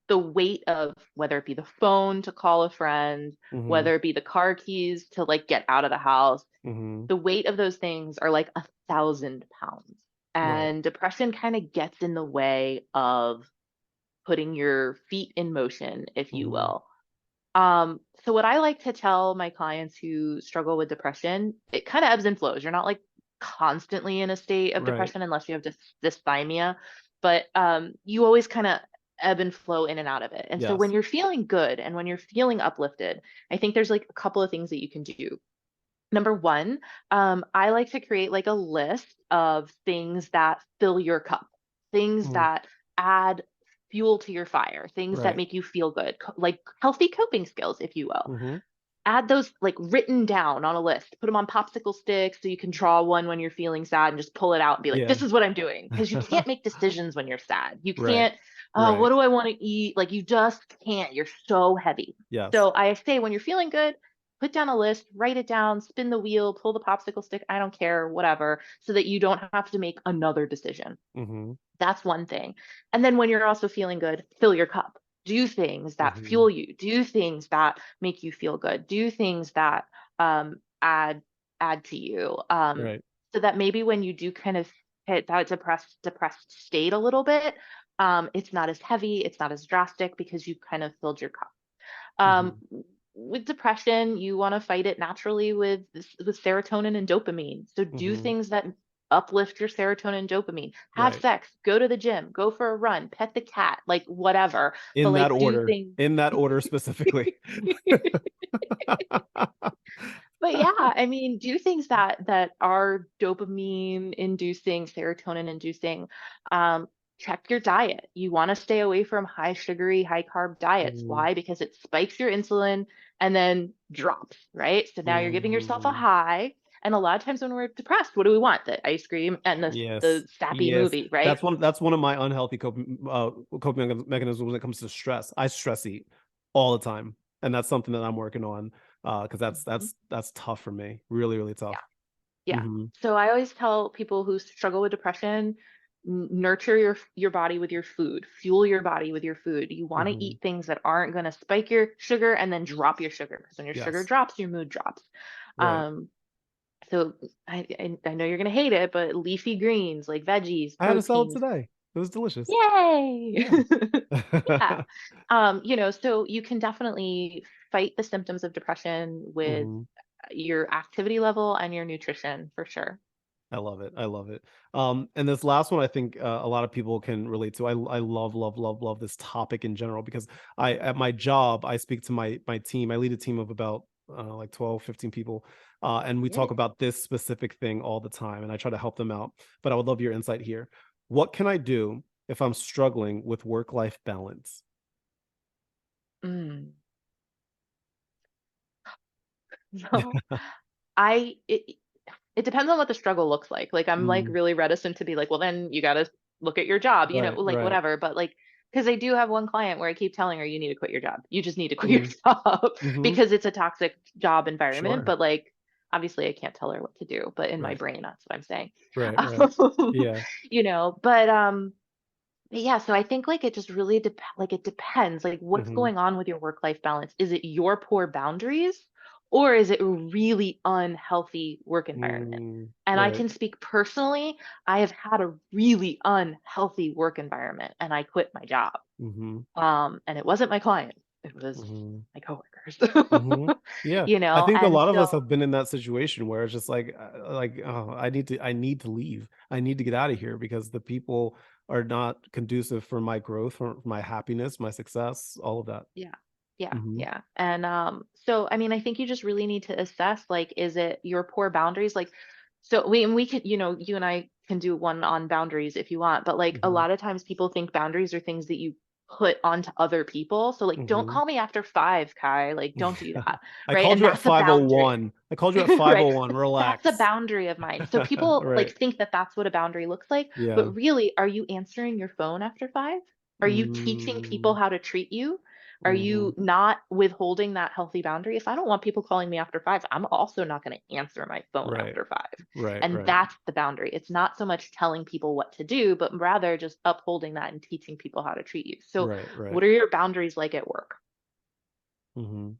the weight of whether it be the phone to call a friend, Hmm. whether it be the car keys to like get out of the house, Hmm. the weight of those things are like 1,000 pounds. Right. And depression kind of gets in the way of putting your feet in motion, if you Hmm. will. So what I like to tell my clients who struggle with depression, it kind of ebbs and flows. You're not like constantly in a state of Right. depression unless you have dysthymia, but you always kind of ebb and flow in and out of it. And so when Yes. you're feeling good and when you're feeling uplifted, I think there's like a couple of things that you can do. Number one, I like to create like a list of things that fill your cup, things Mm, that add fuel to your fire, things that right. make you feel good, like healthy coping skills, if you will. Mm-hmm. Add those like written down on a list, put them on popsicle sticks so you can draw one when you're feeling sad and just pull it out and be like, Yeah. this is what I'm doing. Because you can't make decisions when you're sad. You Right. can't, what Right. do I want to eat? Like you just can't. You're so heavy. Yes. So I say when you're feeling good, put down a list, write it down, spin the wheel, pull the popsicle stick, I don't care, whatever, so that you don't have to make another decision. Mm-hmm. That's one thing. And then when you're also feeling good, fill your cup. Do things that Mm-hmm. fuel you. Do things that make you feel good. Do things that add to you. Right. So that maybe when you do kind of hit that depressed state a little bit, it's not as heavy, it's not as drastic because you kind of filled your cup. Um, Mm-hmm. with depression, you want to fight it naturally with serotonin and dopamine. So do Mm-hmm. things that uplift your serotonin and dopamine. Have Right. sex, go to the gym, go for a run, pet the cat, like whatever. But In that like do order. things. In that order specifically. But yeah, I mean, do things that are dopamine inducing, serotonin inducing. Um, check your diet. You want to stay away from high sugary, high carb diets. Mm, Why? Because it spikes your insulin and then drops, right? So now you're giving yourself a mm. high. And a lot of times when we're depressed, what do we want? The ice cream and Yes. the sappy Yes. movie, right? That's one of my unhealthy coping mechanisms when it comes to stress. I stress eat all the time, and that's something that I'm working on because that's Mhm. that's that's tough for me. Really, really Yeah. tough. Yeah. Hmm. So I always tell people who struggle with depression, nurture your body with your food, fuel your body with your food. You want to Hmm. eat things that aren't going to spike your sugar and then drop your sugar because when your sugar Yes. drops, your mood drops. Right. Um, so I know you're going to hate it, but leafy greens like veggies, I had a salad proteins. today. It was delicious. Yay! Yeah. Yeah. So you can definitely fight the symptoms of depression with Hmm. your activity level and your nutrition for sure. I love it. I love it. And this last one, I think a lot of people can relate to. I love, love, love, love this topic in general because at my job, I speak to my team. I lead a team of about like 12, 15 people. And we talk Yeah. about this specific thing all the time. And I try to help them out. But I would love your insight here. What can I do if I'm struggling with work-life balance? Mm. So I it depends on what the struggle looks like. Like I'm like Mm, really reticent to be like, well, then you got to look at your job, right, like right. whatever. But like, because I do have one client where I keep telling her, you need to quit your job. You just need to quit your Mm, job hmm. because it's a toxic job environment. Sure. But like, obviously, I can't tell her what to do. But in my Right, brain, that's what I'm saying. right, right. Yeah. But yeah, so I think like it just really like it depends. Like what's Hmm. going on with your work-life balance? Is it your poor boundaries or is it a really unhealthy work environment? Mm, And I right. can speak personally, I have had a really unhealthy work environment and I quit my job. Hmm. And it wasn't my client, it was Hmm. my coworkers. Hmm. Yeah, You I know, think a and lot of us so have been in that situation where it's just like, oh, I need to leave. I need to get out of here because the people are not conducive for my growth, for my happiness, my success, all of that. yeah. Yeah, Hmm. yeah. And so I mean, I think you just really need to assess like is it your poor boundaries? Like so we can, you and I can do one on boundaries if you want, but like a Hmm. lot of times people think boundaries are things that you put onto other people. So like don't Hmm. call me after 5, Kai. Like don't do that. I Right? called And you at that's a boundary. 5:01. I called you at Right? 5:01. That's a Relax. boundary of mine. So people like Right. think that that's what a boundary looks like, Yeah. but really, are you answering your phone after 5? Are you teaching people Mm, how to treat you? Are hmm. you not withholding that healthy boundary? If I don't want people calling me after 5, I'm also not going to answer my phone Right. after 5. Right. And Right. that's the boundary. It's not so much telling people what to do, but rather just upholding that and teaching people how to treat you. So, Right. Right. what are your boundaries like at work? Hmm.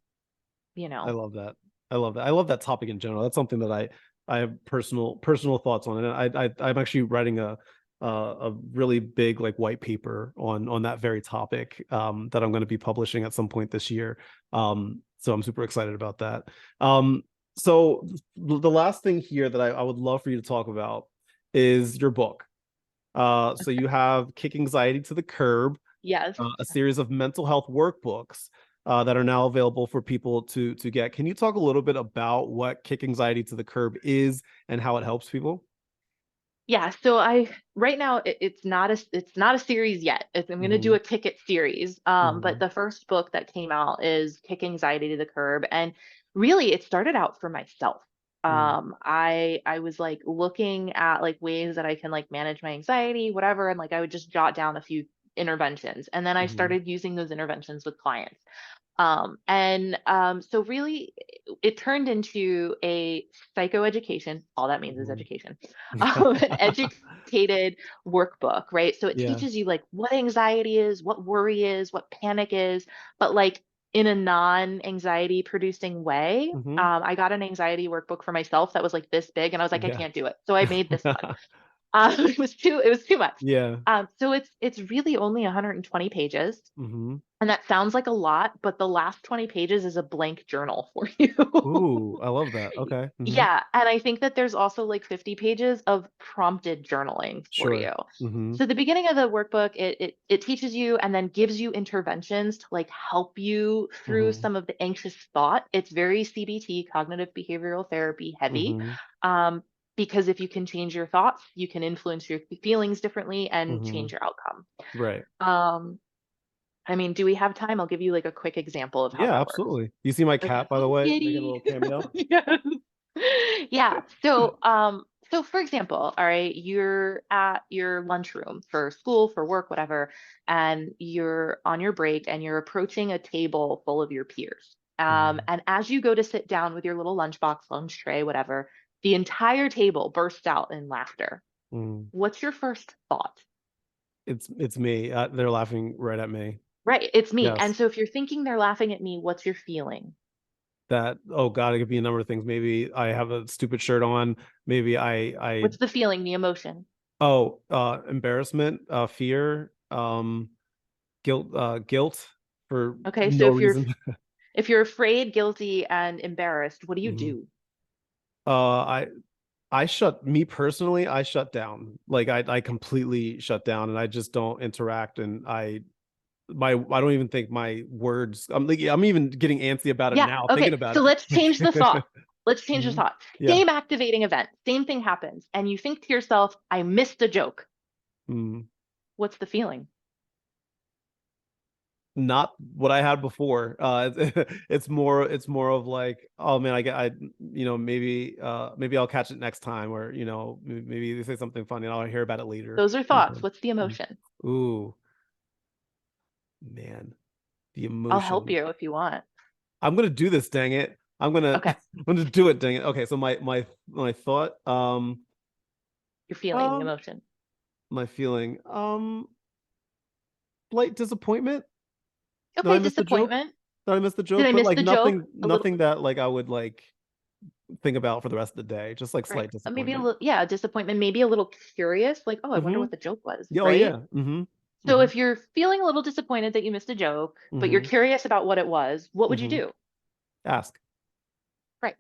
You I know? love that. I love that. I love that topic in general. That's something that I have personal thoughts on, and I'm actually writing a really big like white paper on that very topic that I'm going to be publishing at some point this year. So I'm super excited about that. So the last thing here that I would love for you to talk about is your book. So you have Kick Anxiety to the Curb, Yes. a series of mental health workbooks. that are now available for people to get. Can you talk a little bit about what Kick Anxiety to the Curb is and how it helps people? Yeah, so I right now it's not a series yet. I'm going to do Hmm. a Kick It series. But Hmm. the first book that came out is Kick Anxiety to the Curb, and really it started out for myself. Hmm. I was like looking at like ways that I can like manage my anxiety, whatever, and like I would just jot down a few interventions, and then I Hmm. started using those interventions with clients. So really it turned into a psychoeducation. All that means is Hmm. education. An educated workbook, right? So it Yeah. teaches you like what anxiety is, what worry is, what panic is, but like in a non-anxiety producing way. Hmm. I got an anxiety workbook for myself that was like this big, and I was like, I Yeah. can't do it. So I made this one. It was too much. Yeah. So it's really only 120 pages. Hmm. And that sounds like a lot, but the last 20 pages is a blank journal for you. Ooh, I love that. Okay. Hmm. Yeah, and I think that there's also like 50 pages of prompted journaling for Sure. you. Hmm. So the beginning of the workbook, it teaches you and then gives you interventions to like help you through Hmm. some of the anxious thought. It's very CBT, cognitive behavioral therapy heavy. Hmm. Um, because if you can change your thoughts, you can influence your feelings differently and Hmm. change your outcome. Right. Um, I mean, do we have time? I'll give you like a quick example of how Yeah, that works. absolutely. You see my Okay. cat, by the Oh, way, making a kitty. little cameo. Yes. Yeah. So for example, all right, you're at your lunchroom for school, for work, whatever, and you're on your break and you're approaching a table full of your peers. Mhm. And as you go to sit down with your little lunchbox, lunch tray, whatever, the entire table bursts out in laughter. Mm. What's your first thought? It's me. They're laughing right at me. Right, it's me. And Yes. so if you're thinking they're laughing at me, what's your feeling? That, oh God, it could be a number of things. Maybe I have a stupid shirt on. Maybe I What's the feeling, the emotion? oh, embarrassment, fear, guilt for Okay, so no reason. if you're afraid, guilty, and embarrassed, what do you Mhm. do? I me personally, I shut down. Like I completely shut down and I just don't interact and I don't even think my words. I'm even getting antsy about it Yeah, now, thinking okay. about So let's change the thought. it. Let's change the Mhm. thought. Yeah. Same activating event, same thing happens, and you think to yourself, I missed a joke. Mm. What's the feeling? Not what I had before. It's more of like, oh man, maybe I'll catch it next time, or maybe they say something funny and I'll hear about it later. Those are thoughts. Okay. What's the Mm. emotion? Ooh, man, the I'll help emotion. you if you want. I'm gonna do this, dang it. Okay, I'm gonna do it, dang it. Okay, so my thought, you're feeling the um, emotion. my feeling, slight disappointment. Did I Okay, miss the joke? disappointment. Did I miss the Did joke? I But miss like the joke? A little nothing that like I would like think about for the rest of the day. Just like right. slight Maybe a disappointment. little, yeah, disappointment, maybe a little curious, like, oh, I wonder Mm-hmm. what the joke was, Yeah, oh right? yeah. Mm-hmm. So Mm-hmm. if you're feeling a little disappointed that you missed a joke, but you're Mm-hmm. curious about what it was, what would you Mm-hmm. do? Ask. Right.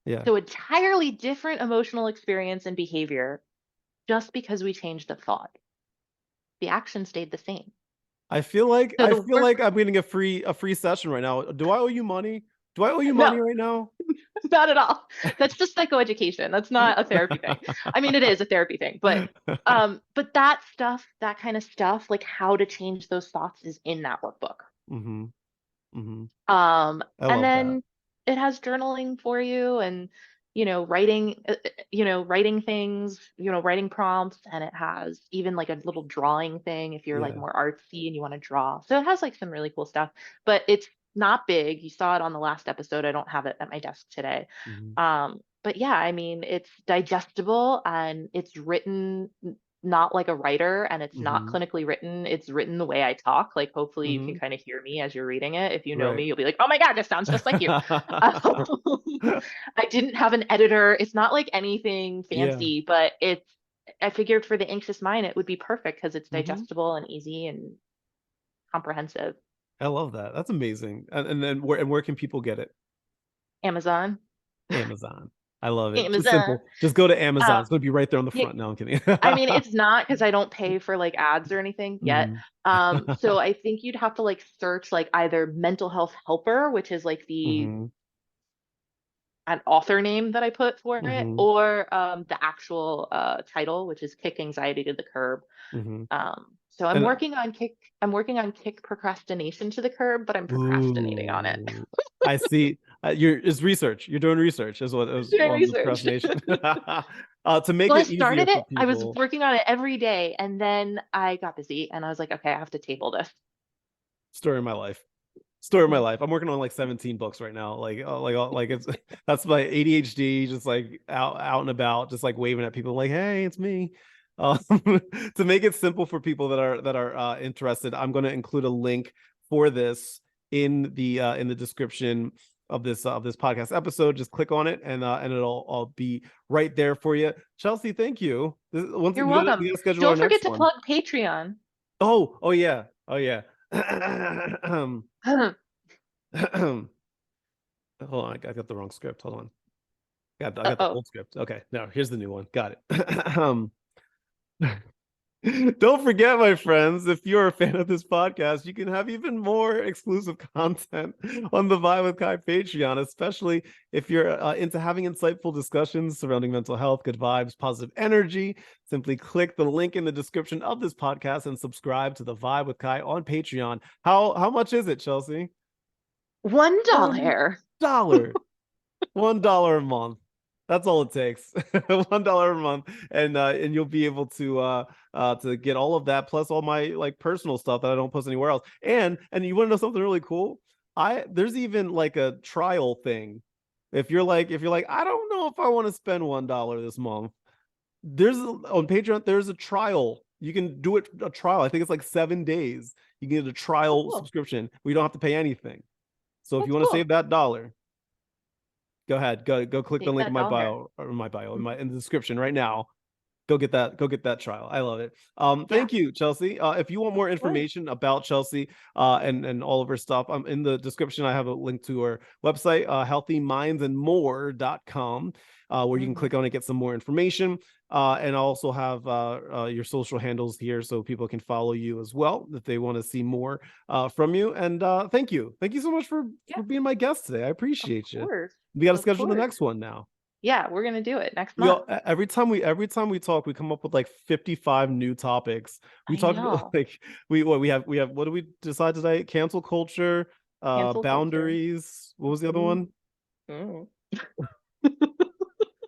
Yeah. So entirely different emotional experience and behavior just because we changed the thought. The action stayed the same. So I the feel work, like I'm getting a free session right now. Do I owe you money? Do I owe you no, money right now? not at all. That's just psychoeducation. That's not a therapy thing. I mean, it is a therapy thing, but that stuff, that kind of stuff, like how to change those thoughts is in that workbook. Mm-hmm. Mm-hmm. I And love that. then it has journaling for you and, writing things, writing prompts, and it has even like a little drawing thing if you're like Yeah. more artsy and you want to draw. So it has like some really cool stuff, but it's not big. You saw it on the last episode. I don't have it at my desk today. Mm-hmm. But yeah, I mean, it's digestible and it's written not like a writer and it's not Mm-hmm. clinically written. It's written the way I talk. Like, hopefully, you can Mm-hmm. kind of hear me as you're reading it. If you know me, Right. you'll be like, oh my God, this sounds just like you. Um, I didn't have an editor. It's not like anything Yeah. fancy, but I figured for the anxious mind, it would be perfect because it's Mm-hmm. digestible and easy and comprehensive. I love that. That's amazing. And then where can people get it? Amazon. Amazon. I love it. Just Amazon. simple. Just go to Amazon. Um, It's going to be right there on the yeah, front. No, I'm kidding. I mean, it's not because I don't pay for like ads or anything yet. Mhm. So I think you'd have to like search like either mental health helper, which is like the Mhm. an author name that I put for it, Mhm. or the actual title, which is Kick Anxiety to the Curb. Mhm. So And I'm working on kick procrastination to the curb, but I'm procrastinating on it. ooh, I see. It's research. You're doing research, is what it was Doing on the research. procrastination. To make Well, I it easier started for it, I was people. working on it every day, and then I got busy and I was like, okay, I have to table this. Story of my life. Story of my Mhm. life. I'm working on like 17 books right now. Like it's that's my ADHD just like out and about, just like waving at people like, hey, it's me. Um, to make it simple for people that are interested, I'm going to include a link for this in the description of this podcast episode. Just click on it and it'll all be right there for you. Chelsea, thank you. Once You're we welcome. gotta schedule our Don't forget next to one. plug Patreon. Oh yeah, oh yeah. Hold on, I got the wrong script. Hold on. I got the Uh-oh. old script. Okay, now here's the new one. Got it. Don't forget, my friends, if you're a fan of this podcast, you can have even more exclusive content on the Vibe with Kai Patreon, especially if you're into having insightful discussions surrounding mental health, good vibes, positive energy. Simply click the link in the description of this podcast and subscribe to the Vibe with Kai on Patreon. How much is it, Chelsea? One $1. dollar. $1 a month. That's all it takes. $1 a month, and you'll be able to get all of that plus all my like personal stuff that I don't post anywhere else. And you want to know something really cool? There's even like a trial thing. If you're like I don't know if I want to spend $1 this month. On Patreon there's a trial. You can do it a trial. I think it's like 7 days. You can get a Oh, trial cool. subscription. We don't have to pay anything. So if you That's want to save cool. that dollar, go ahead. Go click the Take link in that my dollar. bio or my bio in the description right now. Go get that trial. I love it. Yeah, Thank you, Chelsea. If you want of more course. information about Chelsea and all of her stuff, in the description. I have a link to her website, healthymindandmore.com, where you can Mhm. click on it, get some more information. And I also have your social handles here so people can follow you as well if they want to see more from you. And thank you so much Yeah, for being my guest today. I of appreciate you. course. We got to Of schedule the course. next one now. Yeah, we're gonna do it next We month. all, every time we talk, we come up with like 55 new topics. We I talked know. like we have what do we decide today? Cancel culture, Cancel culture. boundaries. What was the other Mhm. one? Mhm.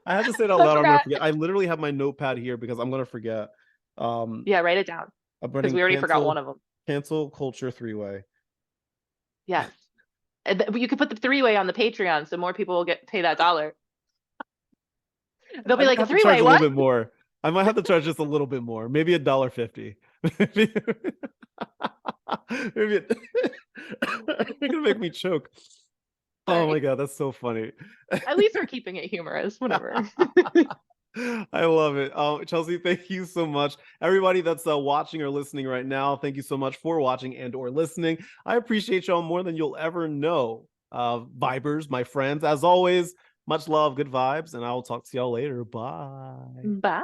I have to say it out I loud. I'm gonna forgot. forget. I literally have my notepad here because I'm gonna forget. Um, Yeah, write it down I'm because running we already forgot one of them. cancel culture three-way. Yes. You could put the three-way on the Patreon so more people will get pay that dollar. They'll I be might like, a have to charge three-way, a little what? bit more. I might have to charge just a little bit more. Maybe $1.50. Maybe maybe you're gonna make me choke. Oh my Sorry. god, that's so funny. At least we're keeping it humorous, whatever. I love it. Chelsea, thank you so much. Everybody that's watching or listening right now, thank you so much for watching and or listening. I appreciate y'all more than you'll ever know. Vibers, my friends, as always, much love, good vibes, and I will talk to y'all later. Bye. Bye.